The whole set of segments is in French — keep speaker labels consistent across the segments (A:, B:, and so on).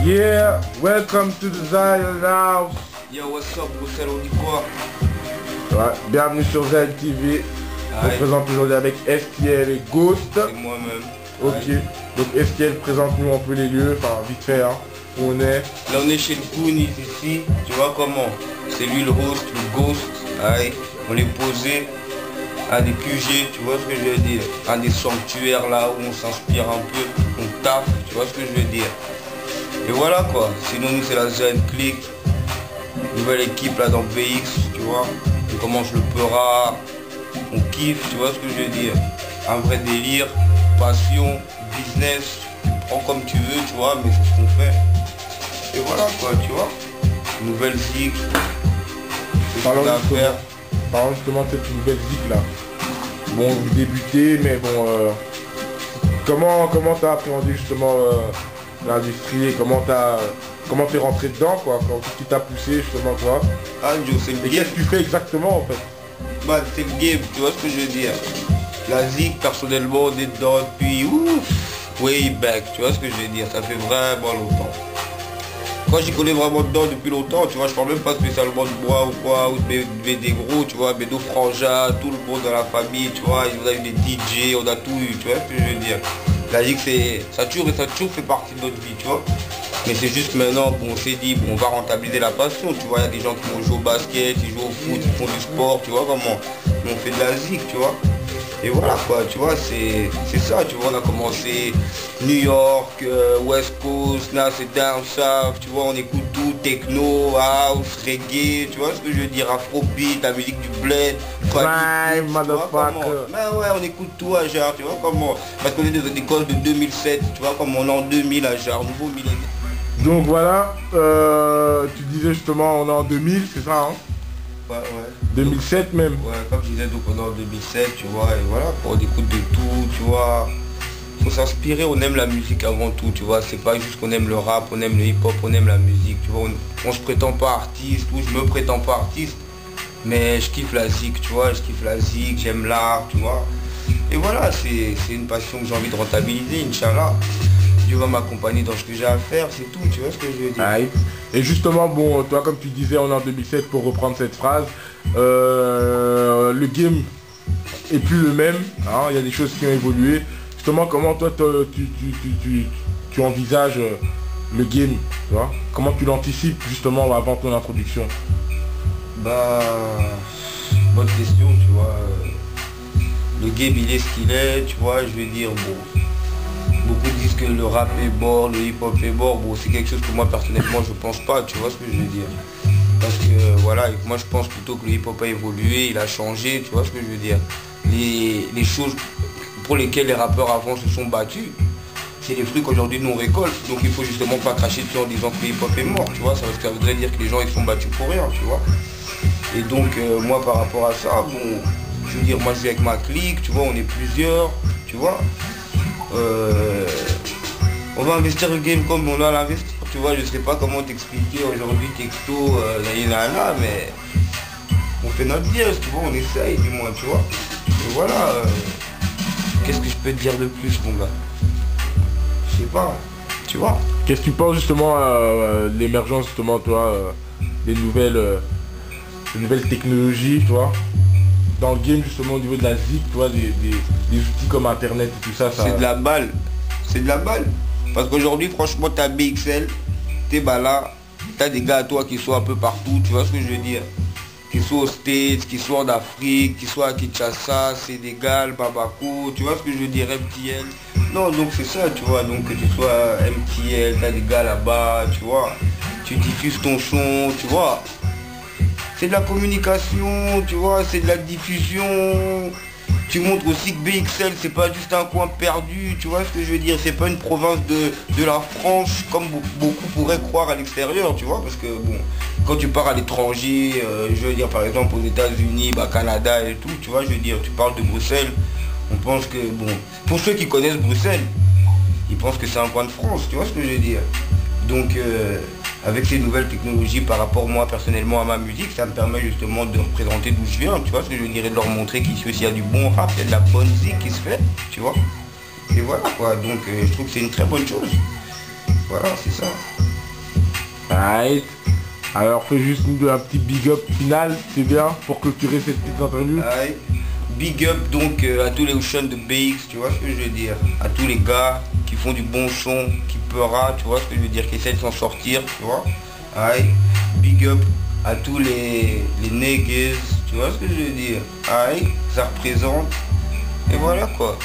A: Yeah, welcome to the Zion House.
B: Yo, what's up, Bruxelles, on dit quoi?
A: Ouais, bienvenue sur Zion TV. On se présente aujourd'hui avec STL et Ghost.
B: C'est moi-même.
A: Ok, donc STL, présente-nous un peu les lieux, enfin vite fait, hein, où on est.
B: Là, on est chez le Goonies ici, tu vois comment? C'est lui le host, le Ghost. Aïe. On est posé à des QG, tu vois ce que je veux dire? À des sanctuaires là où on s'inspire un peu, on taffe, tu vois ce que je veux dire? Et voilà quoi, sinon nous c'est la Zion Click, nouvelle équipe là dans BX, tu vois, on commence le Peura, on kiffe, tu vois ce que je veux dire, un vrai délire, passion, business, tu prends comme tu veux, tu vois, mais c'est ce qu'on fait. Et voilà quoi, tu vois, nouvelle zik,
A: Parlons justement de cette nouvelle zik là. Bon, vous débutez, mais bon, comment t'as appréhendé justement l'industrie et comment t'es rentré dedans quoi, qu'est-ce qui t'a poussé justement toi?
B: Ah Joe, c'est le
A: Et
B: game.
A: qu'est-ce que tu fais exactement en fait?
B: Bah c'est le game, tu vois ce que je veux dire. La zik personnellement on est dedans depuis ouf, way back, tu vois ce que je veux dire, ça fait vraiment longtemps. Quand j'y connais vraiment dedans depuis longtemps, tu vois, je parle même pas spécialement de moi ou quoi, ou de des gros, tu vois, mais nos frangins, tout le monde dans la famille, tu vois, on a eu des DJ, on a tout eu, tu vois ce que je veux dire. La zik ça a toujours fait partie de notre vie, tu vois. Mais c'est juste maintenant qu'on s'est dit, bon, on va rentabiliser la passion, tu vois, il y a des gens qui vont jouer au basket, ils jouent au foot, ils font du sport, tu vois comment. On fait de la zik, tu vois. Et voilà quoi, tu vois, c'est ça, tu vois, on a commencé New York, West Coast, là c'est down south, tu vois, on écoute tout, techno, house, reggae, tu vois ce que je veux dire, afrobeat, la musique du bled,
A: Right, motherfucker.
B: Ben ouais, on écoute tout à genre, tu vois comment, parce qu'on est dans une école de 2007, tu vois, comme on est en 2000 à genre, nouveau millénaire.
A: Donc voilà, tu disais justement on est en 2000, c'est ça hein?
B: Ouais.
A: 2007 même.
B: Ouais, comme je disais, donc on est en 2007, tu vois, et voilà, on écoute de tout, tu vois. Faut s'inspirer, on aime la musique avant tout, tu vois. C'est pas juste qu'on aime le rap, on aime le hip-hop, on aime la musique, tu vois. On se prétend pas artiste, ou je me prétends pas artiste, mais je kiffe la zik, tu vois, je kiffe la zik, j'aime l'art, tu vois. Et voilà, c'est une passion que j'ai envie de rentabiliser, Inch'Allah. Dieu va m'accompagner dans ce que j'ai à faire, c'est tout, tu vois ce que je veux dire.
A: Right. Et justement, bon, toi comme tu disais, on est en 2007 pour reprendre cette phrase, le game est plus le même, hein, il y a des choses qui ont évolué. Justement, comment toi tu envisages le game, tu vois? Comment tu l'anticipes justement avant ton introduction?
B: Bah, bonne question, tu vois. Le game il est ce qu'il est, tu vois, je veux dire, bon. Beaucoup disent que le rap est mort, le hip-hop est mort. Bon, c'est quelque chose que moi personnellement je pense pas, tu vois ce que je veux dire. Parce que voilà, moi je pense plutôt que le hip-hop a évolué, il a changé, tu vois ce que je veux dire. Les choses pour lesquelles les rappeurs avant se sont battus, c'est les fruits qu'aujourd'hui nous on récolte. Donc il faut justement pas cracher dessus en disant que le hip-hop est mort, tu vois. Ça voudrait dire que les gens ils sont battus pour rien, tu vois. Et donc moi par rapport à ça, bon, je veux dire, moi je suis avec ma clique, tu vois, on est plusieurs, tu vois. On va investir le game comme on a l'investir, tu vois, je sais pas comment t'expliquer aujourd'hui texto, mais on fait notre dièse, tu vois, on essaye du moins, tu vois. Et voilà, qu'est-ce que je peux te dire de plus mon gars? Je sais pas, tu vois.
A: Qu'est-ce que tu penses justement à l'émergence justement, toi, des nouvelles technologies, tu vois, dans le game justement au niveau de la zik, tu vois, des outils comme internet et tout ça,
B: C'est de la balle, c'est de la balle. Parce qu'aujourd'hui franchement t'as BXL, t'es là, t'as des gars à toi qui sont un peu partout, tu vois ce que je veux dire. Qui sont aux States, qui sont en Afrique, qui sont à Kinshasa, Sénégal, Bamako, tu vois ce que je veux dire, MTL. Non donc c'est ça, tu vois, donc que tu sois MTL, t'as des gars là-bas, tu vois. Tu diffuses ton son, tu vois. C'est de la communication, tu vois, c'est de la diffusion. Tu montres aussi que BXL c'est pas juste un coin perdu, tu vois ce que je veux dire, c'est pas une province de la France comme beaucoup pourraient croire à l'extérieur, tu vois, parce que bon, quand tu pars à l'étranger, je veux dire par exemple aux États-Unis, Canada et tout, tu vois, je veux dire, tu parles de Bruxelles, on pense que bon, pour ceux qui connaissent Bruxelles, ils pensent que c'est un coin de France, tu vois ce que je veux dire. Donc avec ces nouvelles technologies par rapport moi personnellement à ma musique, ça me permet justement de représenter d'où je viens, tu vois ce que je dirais, de leur montrer qu'ici il y a du bon rap, il y a de la bonne zik qui se fait, tu vois. Et voilà quoi, donc je trouve que c'est une très bonne chose. Voilà, c'est ça.
A: Right. Alors fais juste nous un petit big up final, c'est bien, pour clôturer cette petite interview.
B: Ouais. Big up donc à tous les Ocean de BX, tu vois ce que je veux dire. À tous les gars qui font du bon son, qui peura, tu vois ce que je veux dire, qui essaient de s'en sortir, tu vois. Ouais. Big up à tous les niggas, tu vois ce que je veux dire. Ouais. Ça représente. Et voilà quoi.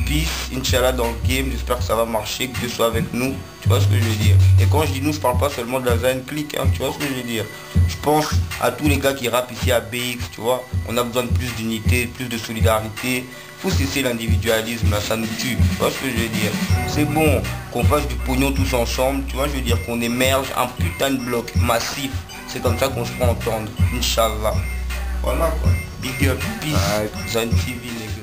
B: Peace, Inch'Allah dans le game, j'espère que ça va marcher, que Dieu soit avec nous, tu vois ce que je veux dire. Et quand je dis nous, je parle pas seulement de la Zion Click, hein, tu vois ce que je veux dire. Je pense à tous les gars qui rappent ici à BX, tu vois. On a besoin de plus d'unité, plus de solidarité. Faut cesser l'individualisme, là, ça nous tue, tu vois ce que je veux dire. C'est bon qu'on fasse du pognon tous ensemble, tu vois, je veux dire qu'on émerge un putain de bloc massif. C'est comme ça qu'on se fera entendre, Inch'Allah. Voilà quoi. Big up, peace, Zion TV, les gars.